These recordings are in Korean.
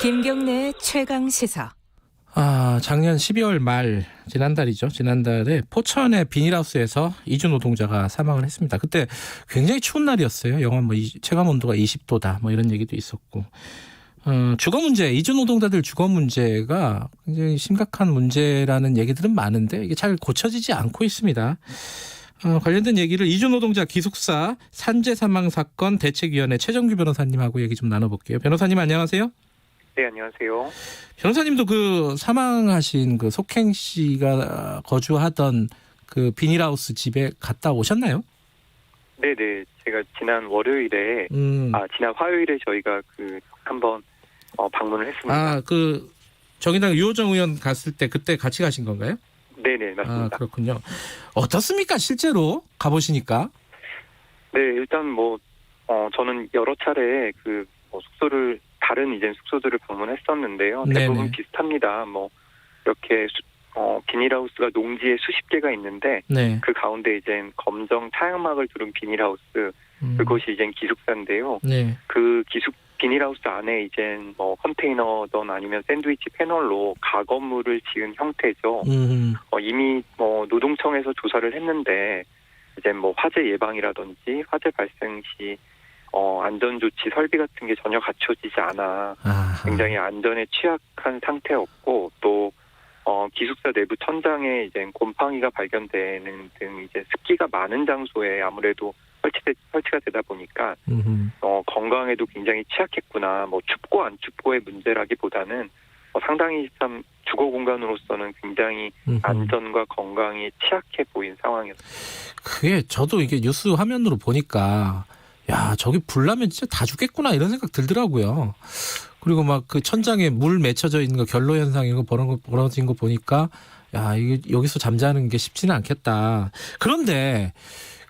김경래의 최강 시사. 작년 12월 말 지난달에 포천의 비닐하우스에서 이주 노동자가 사망을 했습니다. 그때 굉장히 추운 날이었어요. 영하 체감 온도가 20도다 이런 얘기도 있었고. 주거 문제, 이주 노동자들 주거 문제가 굉장히 심각한 문제라는 얘기들은 많은데 이게 잘 고쳐지지 않고 있습니다. 관련된 얘기를 이주 노동자 기숙사 산재 사망 사건 대책위원회 최정규 변호사님하고 얘기 좀 나눠볼게요. 변호사님 안녕하세요. 네, 안녕하세요. 변호사님도 그 사망하신 그 속행 씨가 거주하던 그 비닐하우스 집에 갔다 오셨나요? 네네. 제가 지난 월요일에, 지난 화요일에 저희가 한번 방문을 했습니다. 그 정의당 유호정 의원 갔을 때 그때 같이 가신 건가요? 네네, 맞습니다. 그렇군요. 어떻습니까? 실제로 가보시니까? 네, 일단 저는 여러 차례 숙소를, 다른 숙소들을 방문했었는데요. 대부분 네네. 비슷합니다. 이렇게 비닐하우스가 농지에 수십 개가 있는데, 네. 그 가운데 검정 차양막을 두른 비닐하우스, 그것이 기숙사인데요. 네. 그 비닐하우스 안에 컨테이너든 아니면 샌드위치 패널로 가건물을 지은 형태죠. 이미 노동청에서 조사를 했는데 화재 예방이라든지 화재 발생 시 안전조치 설비 같은 게 전혀 갖춰지지 않아 굉장히 안전에 취약한 상태였고, 또 기숙사 내부 천장에 곰팡이가 발견되는 등 습기가 많은 장소에 아무래도 설치가 되다 보니까 건강에도 굉장히 취약했구나. 춥고 안 춥고의 문제라기보다는 상당히 참 주거 공간으로서는 굉장히 안전과 건강이 취약해 보인 상황이었습니다. 그게 저도 이게 뉴스 화면으로 보니까 야, 저기 불 나면 진짜 다 죽겠구나 이런 생각 들더라고요. 그리고 그 천장에 물 맺혀져 있는 거, 결로 현상 이런 거 벌어진 거 보니까 야, 이게 여기서 잠자는 게 쉽지는 않겠다. 그런데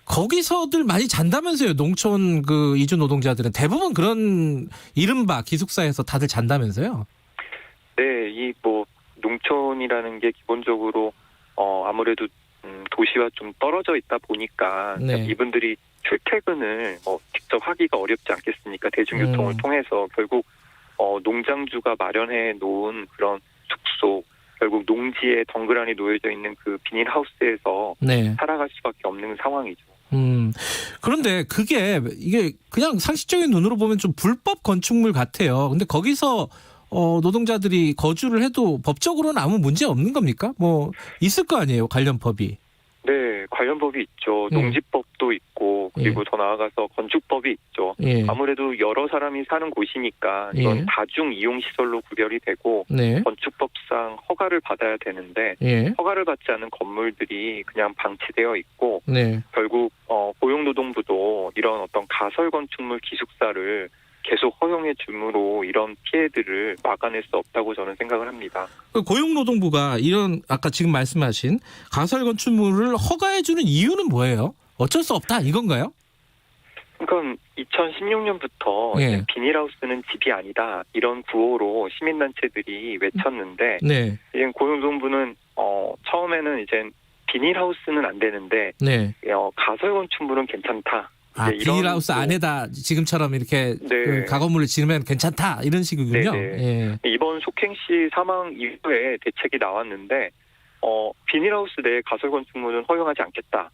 거기서들 많이 잔다면서요. 농촌 이주 노동자들은 대부분 그런 이른바 기숙사에서 다들 잔다면서요. 네, 농촌이라는 게 기본적으로 아무래도 도시와 좀 떨어져 있다 보니까 네. 이분들이 출퇴근을 직접 하기가 어렵지 않겠습니까? 대중교통을 통해서 결국 농장주가 마련해 놓은 그런 숙소, 결국 농지에 덩그러니 놓여져 있는 그 비닐하우스에서 네. 살아갈 수밖에 없는 상황이죠. 그런데 이게 그냥 상식적인 눈으로 보면 좀 불법 건축물 같아요. 근데 거기서 노동자들이 거주를 해도 법적으로는 아무 문제 없는 겁니까? 있을 거 아니에요, 관련 법이. 네, 관련 법이 있죠. 예. 농지법도 있고, 그리고 더 나아가서 건축법이 있죠. 예. 아무래도 여러 사람이 사는 곳이니까 이건 예. 다중 이용시설로 구별이 되고, 네. 건축법상 허가를 받아야 되는데, 예. 허가를 받지 않은 건물들이 그냥 방치되어 있고, 네. 결국 고용노동부도 이런 어떤 가설 건축물 기숙사를 계속 허용해 줌으로 이런 피해들을 막아낼 수 없다고 저는 생각을 합니다. 고용노동부가 이런 아까 지금 말씀하신 가설 건축물을 허가해주는 이유는 뭐예요? 어쩔 수 없다 이건가요? 그러니까 2016년부터 예. 비닐하우스는 집이 아니다 이런 구호로 시민단체들이 외쳤는데, 네. 이제 고용노동부는 처음에는 비닐하우스는 안 되는데 네. 가설 건축물은 괜찮다. 비닐하우스 안에다 지금처럼 이렇게 네. 가건물을 지으면 괜찮다 이런 식이군요. 예. 이번 속행 씨 사망 이후에 대책이 나왔는데 비닐하우스 내 가설 건축물은 허용하지 않겠다.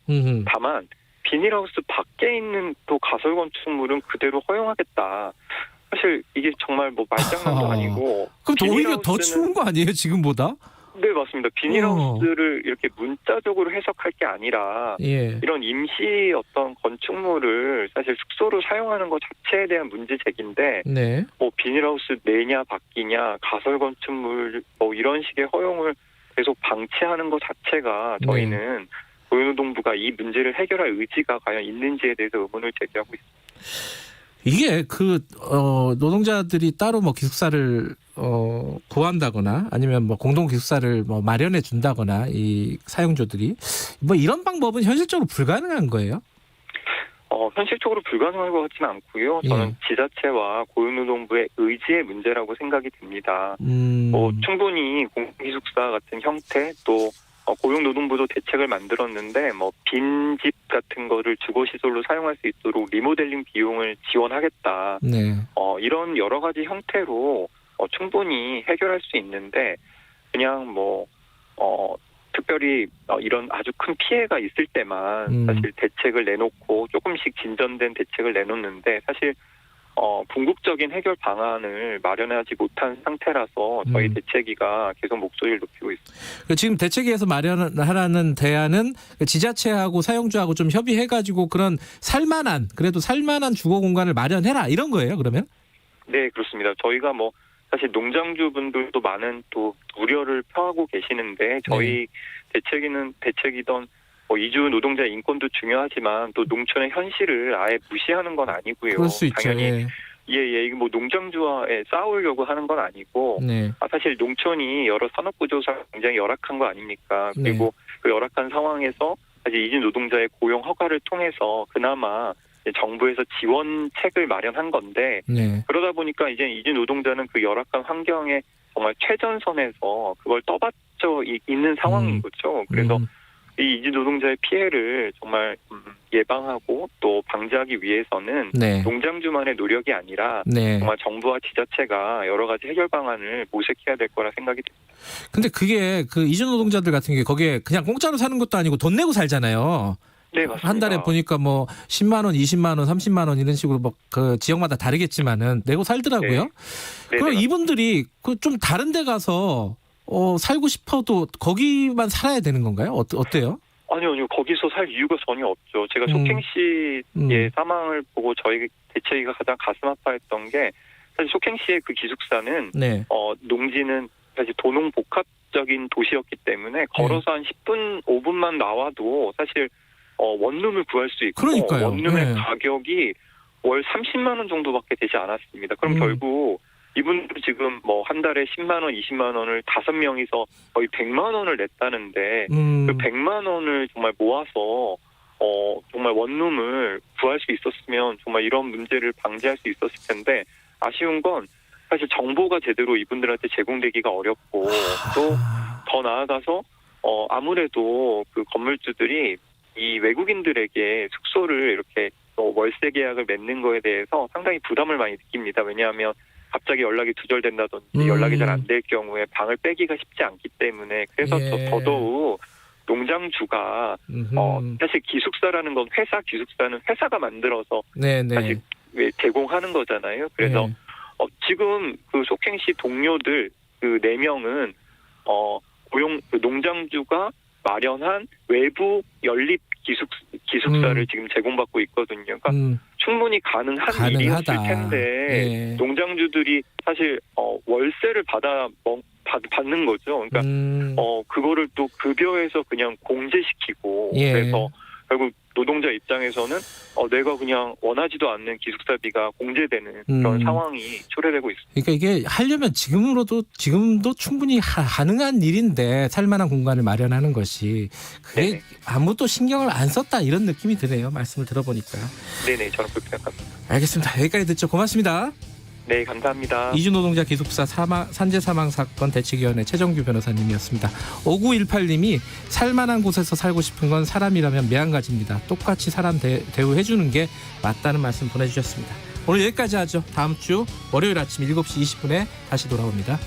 다만 비닐하우스 밖에 있는 또 가설 건축물은 그대로 허용하겠다. 사실 이게 정말 말장난도 아니고. 그럼 오히려 더 추운 거 아니에요, 지금보다? 네, 맞습니다. 비닐하우스를 이렇게 문자적으로 해석할 게 아니라 이런 임시 어떤 건축물을 사실 숙소로 사용하는 것 자체에 대한 문제 제기인데, 네. 비닐하우스 내냐 밖이냐 가설 건축물 이런 식의 허용을 계속 방치하는 것 자체가 저희는 고용노동부가 이 문제를 해결할 의지가 과연 있는지에 대해서 의문을 제기하고 있습니다. 이게 노동자들이 따로 기숙사를 구한다거나 아니면 공동 기숙사를 마련해 준다거나 이 사용자들이 이런 방법은 현실적으로 불가능한 거예요? 현실적으로 불가능할 것 같지는 않고요. 저는 지자체와 고용노동부의 의지의 문제라고 생각이 듭니다. 충분히 공동기숙사 같은 형태, 또 고용노동부도 대책을 만들었는데 빈집 같은 거를 주거시설로 사용할 수 있도록 리모델링 비용을 지원하겠다. 네. 이런 여러 가지 형태로 충분히 해결할 수 있는데 그냥 특별히 이런 아주 큰 피해가 있을 때만 사실 대책을 내놓고 조금씩 진전된 대책을 내놓는데 사실 궁극적인 해결 방안을 마련하지 못한 상태라서 저희 대책위가 계속 목소리를 높이고 있습니다. 지금 대책위에서 마련하라는 대안은 지자체하고 사용주하고 좀 협의해가지고 그런 그래도 살만한 주거 공간을 마련해라 이런 거예요, 그러면? 네, 그렇습니다. 저희가 사실 농장주분들도 많은 또 우려를 표하고 계시는데 저희 대책이던 이주 노동자 인권도 중요하지만 또 농촌의 현실을 아예 무시하는 건 아니고요. 그럴 수 있죠. 당연히 이게 농장주와 싸우려고 하는 건 아니고 사실 농촌이 여러 산업 구조상 굉장히 열악한 거 아닙니까? 그리고 그 열악한 상황에서 사실 이주 노동자의 고용 허가를 통해서 그나마 정부에서 지원책을 마련한 건데 그러다 보니까 이제 이주 노동자는 그 열악한 환경에 정말 최전선에서 그걸 떠받쳐 있는 상황인 거죠. 그래서 이 이주 노동자의 피해를 정말 예방하고 또 방지하기 위해서는 농장주만의 노력이 아니라 정말 정부와 지자체가 여러 가지 해결 방안을 모색해야 될 거라 생각이 듭니다. 근데 그게 그 이주 노동자들 같은 게 거기에 그냥 공짜로 사는 것도 아니고 돈 내고 살잖아요. 네, 맞습니다. 한 달에 보니까 10만 원, 20만 원, 30만 원 이런 식으로 그 지역마다 다르겠지만은 내고 살더라고요. 그럼 이분들이 그 좀 다른 데 가서 살고 싶어도 거기만 살아야 되는 건가요? 어때요? 아니요. 거기서 살 이유가 전혀 없죠. 제가 속행 씨의 사망을 보고 저희 대책위가 가장 가슴 아파했던 게 사실 속행 씨의 그 기숙사는 농지는 사실 도농 복합적인 도시였기 때문에 걸어서 한 10분, 5분만 나와도 사실 원룸을 구할 수 있고 그러니까요. 원룸의 가격이 월 30만 원 정도밖에 되지 않았습니다. 그럼 결국 이분들 지금 한 달에 10만 원, 20만 원을 5명이서 거의 100만 원을 냈다는데 그 100만 원을 정말 모아서 정말 원룸을 구할 수 있었으면 정말 이런 문제를 방지할 수 있었을 텐데 아쉬운 건 사실 정보가 제대로 이분들한테 제공되기가 어렵고 또 더 나아가서 아무래도 그 건물주들이 이 외국인들에게 숙소를 이렇게 월세 계약을 맺는 거에 대해서 상당히 부담을 많이 느낍니다. 왜냐하면 갑자기 연락이 두절된다든지 연락이 잘 안 될 경우에 방을 빼기가 쉽지 않기 때문에 그래서 더더욱 농장주가 사실 기숙사라는 건 기숙사는 회사가 만들어서 사실 제공하는 거잖아요. 그래서 지금 그 속행시 동료들 그 4명은 농장주가 마련한 외부 연립 기숙사를 지금 제공받고 있거든요. 그러니까 충분히 가능한 일이었을 텐데 농장주들이 사실 월세를 받는 거죠. 그러니까 그거를 또 급여에서 그냥 공제시키고 그래서 결국 노동자 입장에서는 내가 그냥 원하지도 않는 기숙사비가 공제되는 그런 상황이 초래되고 있습니다. 그러니까 이게 하려면 지금도 충분히 가능한 일인데 살만한 공간을 마련하는 것이 그게 아무도 신경을 안 썼다 이런 느낌이 드네요. 말씀을 들어보니까요. 네네, 저는 그렇게 생각합니다. 알겠습니다. 여기까지 듣죠. 고맙습니다. 네, 감사합니다. 이주 노동자 기숙사 산재 사망 사건 대책위원회 최정규 변호사님이었습니다. 5918님이 살만한 곳에서 살고 싶은 건 사람이라면 매한가지입니다. 똑같이 사람 대우해주는 게 맞다는 말씀 보내주셨습니다. 오늘 여기까지 하죠. 다음 주 월요일 아침 7시 20분에 다시 돌아옵니다.